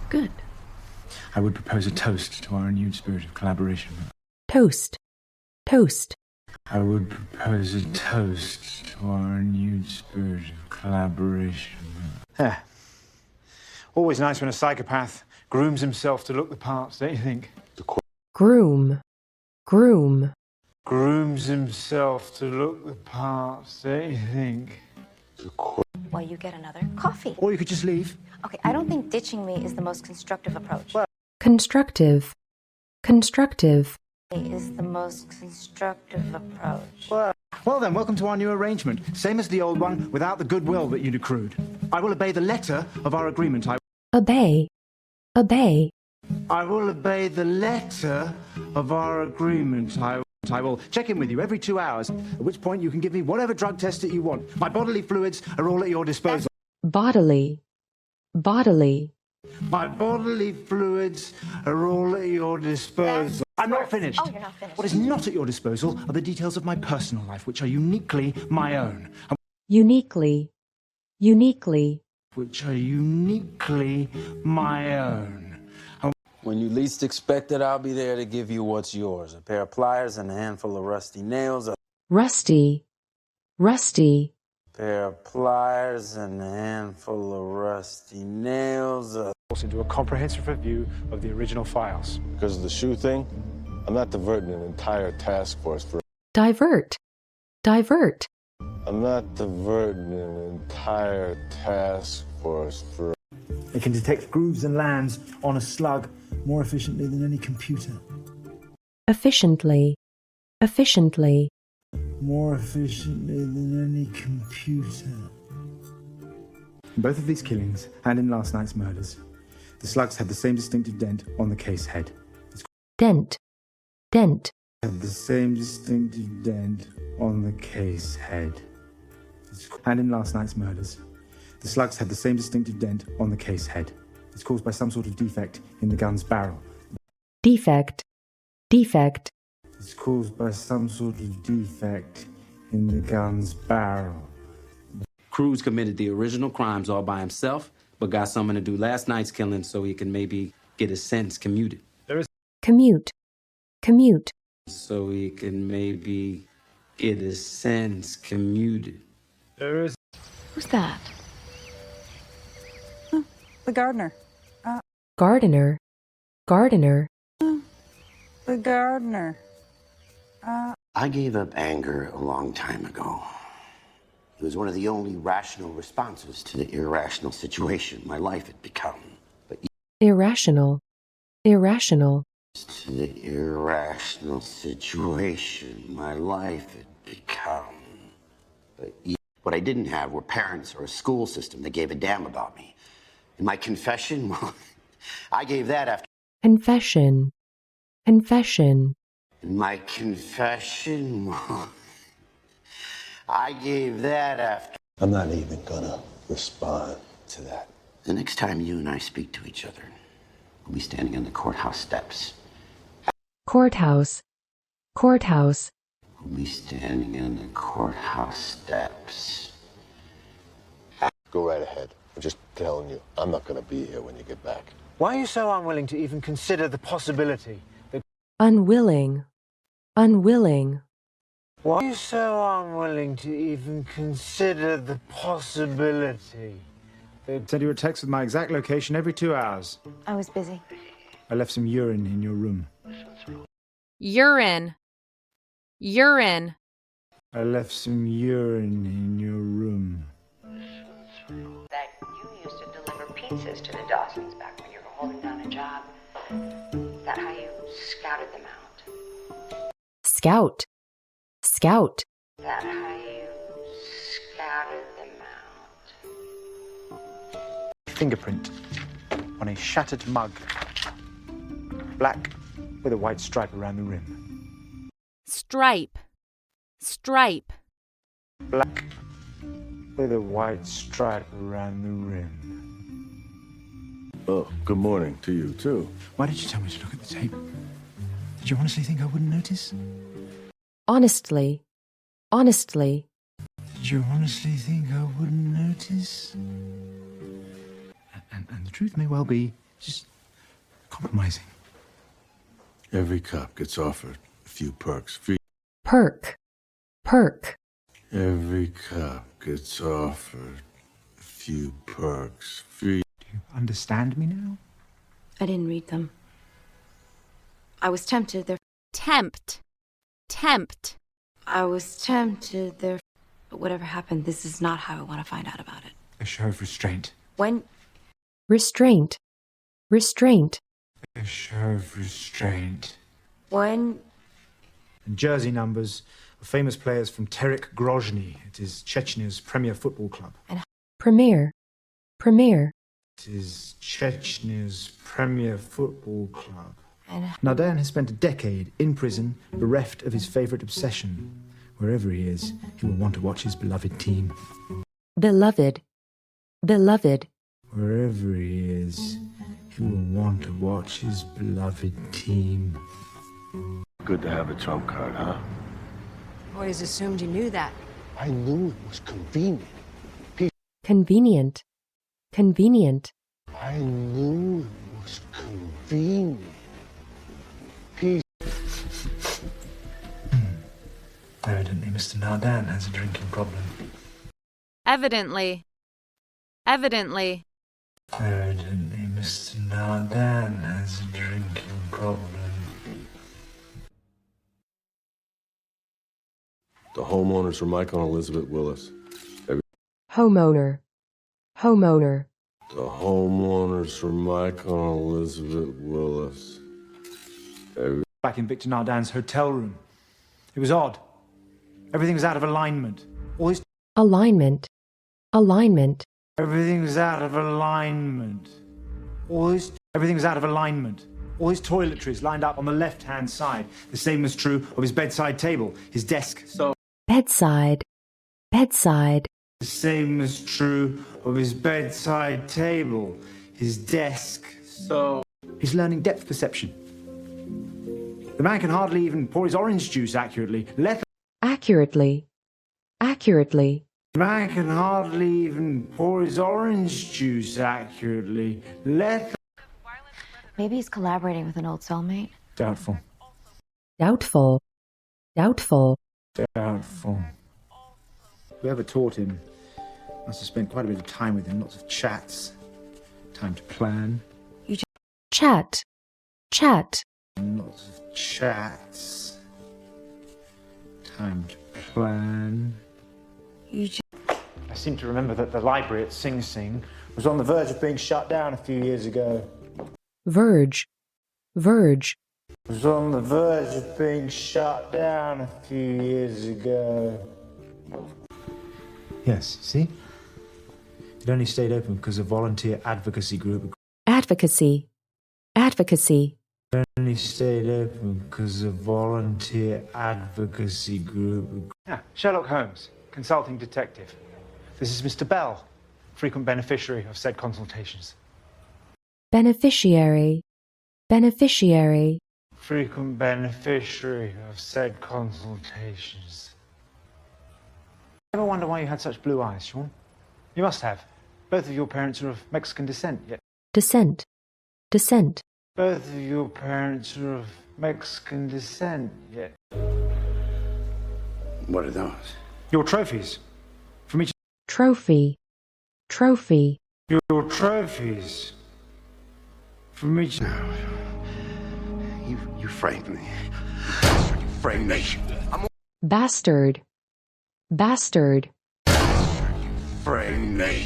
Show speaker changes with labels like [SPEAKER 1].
[SPEAKER 1] Good.
[SPEAKER 2] I would propose a toast to our renewed spirit of collaboration.
[SPEAKER 3] Toast. Toast.
[SPEAKER 2] I would propose a toast to our renewed spirit of collaboration.
[SPEAKER 4] Yeah. Always nice when a psychopath grooms himself to look the part, don't you think?
[SPEAKER 3] Groom. Groom.
[SPEAKER 4] Grooms himself to look the part, don't you think?
[SPEAKER 5] Well, you get another coffee.
[SPEAKER 4] Or you could just leave.
[SPEAKER 5] Okay, I don't think ditching me is the most constructive approach.
[SPEAKER 3] Constructive. Constructive.
[SPEAKER 5] Is the most constructive approach.
[SPEAKER 4] Well then, welcome to our new arrangement. Same as the old one, without the goodwill that you'd accrued. I will obey the letter of our agreement.
[SPEAKER 3] Obey. Obey.
[SPEAKER 4] I will obey the letter of our agreement. I will check in with you every 2 hours, at which point you can give me whatever drug test that you want. My bodily fluids are all at your disposal.
[SPEAKER 3] Bodily. Bodily.
[SPEAKER 4] My bodily fluids are all at your disposal. I'm not finished.
[SPEAKER 5] Oh, you're not finished.
[SPEAKER 4] What is not at your disposal are the details of my personal life, which are uniquely my own.
[SPEAKER 3] Uniquely. Uniquely.
[SPEAKER 4] Which are uniquely my own.
[SPEAKER 6] When you least expect it, I'll be there to give you what's yours. A pair of pliers and a handful of rusty nails.
[SPEAKER 3] Rusty. Rusty.
[SPEAKER 6] A pair of pliers and a handful of rusty nails.
[SPEAKER 4] Into a comprehensive review of the original files.
[SPEAKER 7] Because of the shoe thing, I'm not diverting an entire task force for...
[SPEAKER 3] Divert. Divert.
[SPEAKER 7] I'm not diverting an entire task force for...
[SPEAKER 4] It can detect grooves and lands on a slug more efficiently than any computer.
[SPEAKER 3] Efficiently. Efficiently.
[SPEAKER 4] More efficiently than any computer. In both of these killings, and in last night's murders, the slugs had the same distinctive dent on the case head.
[SPEAKER 3] Dent. Dent.
[SPEAKER 4] Had the same distinctive dent on the case head. And in last night's murders, the slugs had the same distinctive dent on the case head. It's caused by some sort of defect in the gun's barrel.
[SPEAKER 3] Defect. Defect.
[SPEAKER 4] It's caused by some sort of defect in the gun's barrel.
[SPEAKER 8] Cruz committed the original crimes all by himself, but got someone to do last night's killing so he can maybe get his sentence commuted.
[SPEAKER 3] Commute. Commute.
[SPEAKER 8] So he can maybe get his sentence commuted.
[SPEAKER 1] Who's that?
[SPEAKER 9] The gardener.
[SPEAKER 3] Gardener. Gardener.
[SPEAKER 9] The gardener.
[SPEAKER 10] I gave up anger a long time ago. It was one of the only rational responses to the irrational situation my life had become. But
[SPEAKER 3] Irrational. Irrational.
[SPEAKER 10] to the irrational situation my life had become. But what I didn't have were parents or a school system that gave a damn about me. And my confession, well, I gave that after.
[SPEAKER 3] Confession. Confession.
[SPEAKER 10] And my confession, well, I gave that after.
[SPEAKER 7] I'm not even gonna respond to that.
[SPEAKER 10] The next time you and I speak to each other, we'll be standing on the courthouse steps.
[SPEAKER 3] Courthouse. Courthouse.
[SPEAKER 10] We'll be standing on the courthouse steps.
[SPEAKER 7] Go right ahead. I'm just telling you, I'm not gonna be here when you get back.
[SPEAKER 4] Why are you so unwilling to even consider the possibility that...
[SPEAKER 3] Unwilling. Unwilling.
[SPEAKER 4] Why are you so unwilling to even consider the possibility? They'd send you a text with my exact location every 2 hours.
[SPEAKER 5] I was busy.
[SPEAKER 4] I left some urine in your room.
[SPEAKER 11] Urine. Urine.
[SPEAKER 4] I left some urine in your room.
[SPEAKER 12] That you used to deliver pizzas to the Dawsons back when you were holding down a job. Is that how you scouted them out?
[SPEAKER 3] Scout. Scout.
[SPEAKER 12] Is that how you scouted them out?
[SPEAKER 4] Fingerprint on a shattered mug. Black with a white stripe around the rim.
[SPEAKER 11] Stripe. Stripe.
[SPEAKER 4] Black with a white stripe around the rim.
[SPEAKER 7] Oh, good morning to you, too.
[SPEAKER 4] Why did you tell me to look at the tape? Did you honestly think I wouldn't notice?
[SPEAKER 3] Honestly. Honestly.
[SPEAKER 4] Did you honestly think I wouldn't notice? And the truth may well be Just compromising.
[SPEAKER 2] Every cop gets offered a few perks. Free.
[SPEAKER 3] Perk. Perk.
[SPEAKER 2] Every cop gets offered a few perks. Free.
[SPEAKER 4] Do you understand me now?
[SPEAKER 5] I didn't read them. I was tempted.
[SPEAKER 11] Tempt. Tempt.
[SPEAKER 5] I was tempted. But whatever happened, this is not how I want to find out about it.
[SPEAKER 4] A show of restraint.
[SPEAKER 5] When?
[SPEAKER 3] Restraint. Restraint.
[SPEAKER 4] A show of restraint.
[SPEAKER 5] When?
[SPEAKER 4] And jersey numbers of famous players from Terek Grozny. It is Chechnya's premier football club.
[SPEAKER 3] Premier. Premier.
[SPEAKER 4] It is Chechnya's premier football club.
[SPEAKER 5] And
[SPEAKER 4] Nardan has spent a decade in prison, bereft of his favorite obsession. Wherever he is, he will want to watch his beloved team.
[SPEAKER 3] Beloved. Beloved.
[SPEAKER 4] Wherever he is, he will want to watch his beloved team.
[SPEAKER 2] Good to have a trump card, huh?
[SPEAKER 5] always assumed you knew that.
[SPEAKER 7] I knew it was convenient.
[SPEAKER 3] Convenient. Convenient.
[SPEAKER 7] I knew it was convenient.
[SPEAKER 4] Evidently, Mr. Nardan has a drinking problem.
[SPEAKER 11] Evidently. Evidently.
[SPEAKER 4] Evidently, Mr. Nardan has a drinking problem.
[SPEAKER 7] The homeowners for Michael and Elizabeth Willis.
[SPEAKER 3] Homeowner. Homeowner.
[SPEAKER 7] The homeowners for Michael and Elizabeth Willis.
[SPEAKER 4] Back in Victor Nardan's hotel room. It was odd. Everything was out of alignment. All his...
[SPEAKER 3] Alignment. Alignment.
[SPEAKER 4] Everything was out of alignment. Everything was out of alignment. All his toiletries lined up on the left-hand side. The same was true of his bedside table, his desk.
[SPEAKER 3] Bedside. Bedside.
[SPEAKER 4] The same was true of his bedside table, his desk. He's learning depth perception. The man can hardly even pour his orange juice accurately.
[SPEAKER 3] Accurately. Accurately.
[SPEAKER 4] The man can hardly even pour his orange juice accurately.
[SPEAKER 5] Maybe he's collaborating with an old cellmate.
[SPEAKER 4] Doubtful.
[SPEAKER 3] Doubtful. Doubtful.
[SPEAKER 4] Doubtful. Whoever taught him must have spent quite a bit of time with him. Lots of chats. Time to plan.
[SPEAKER 3] Chat. Chat.
[SPEAKER 4] Lots of chats. Time to plan. I seem to remember that the library at Sing Sing was on the verge of being shut down a few years ago.
[SPEAKER 3] Verge. Verge.
[SPEAKER 4] It was on the verge of being shut down a few years ago. Yes, see? It only stayed open because a volunteer advocacy group...
[SPEAKER 3] Advocacy. Advocacy.
[SPEAKER 4] It only stayed open because a volunteer advocacy group... Sherlock Holmes, consulting detective. This is Mr. Bell, frequent beneficiary of said consultations.
[SPEAKER 3] Beneficiary. Beneficiary.
[SPEAKER 4] Frequent beneficiary of said consultations. Ever wonder why you had such blue eyes, Sean? You must have. Both of your parents are of Mexican descent, yet...
[SPEAKER 3] Descent. Descent.
[SPEAKER 4] Both of your parents are of Mexican descent, yet...
[SPEAKER 10] What are those?
[SPEAKER 4] Your trophies. From each...
[SPEAKER 3] Trophy. Trophy.
[SPEAKER 4] Your trophies. From each...
[SPEAKER 10] No. You framed me. You framed me.
[SPEAKER 3] Bastard. Bastard.
[SPEAKER 10] You framed me.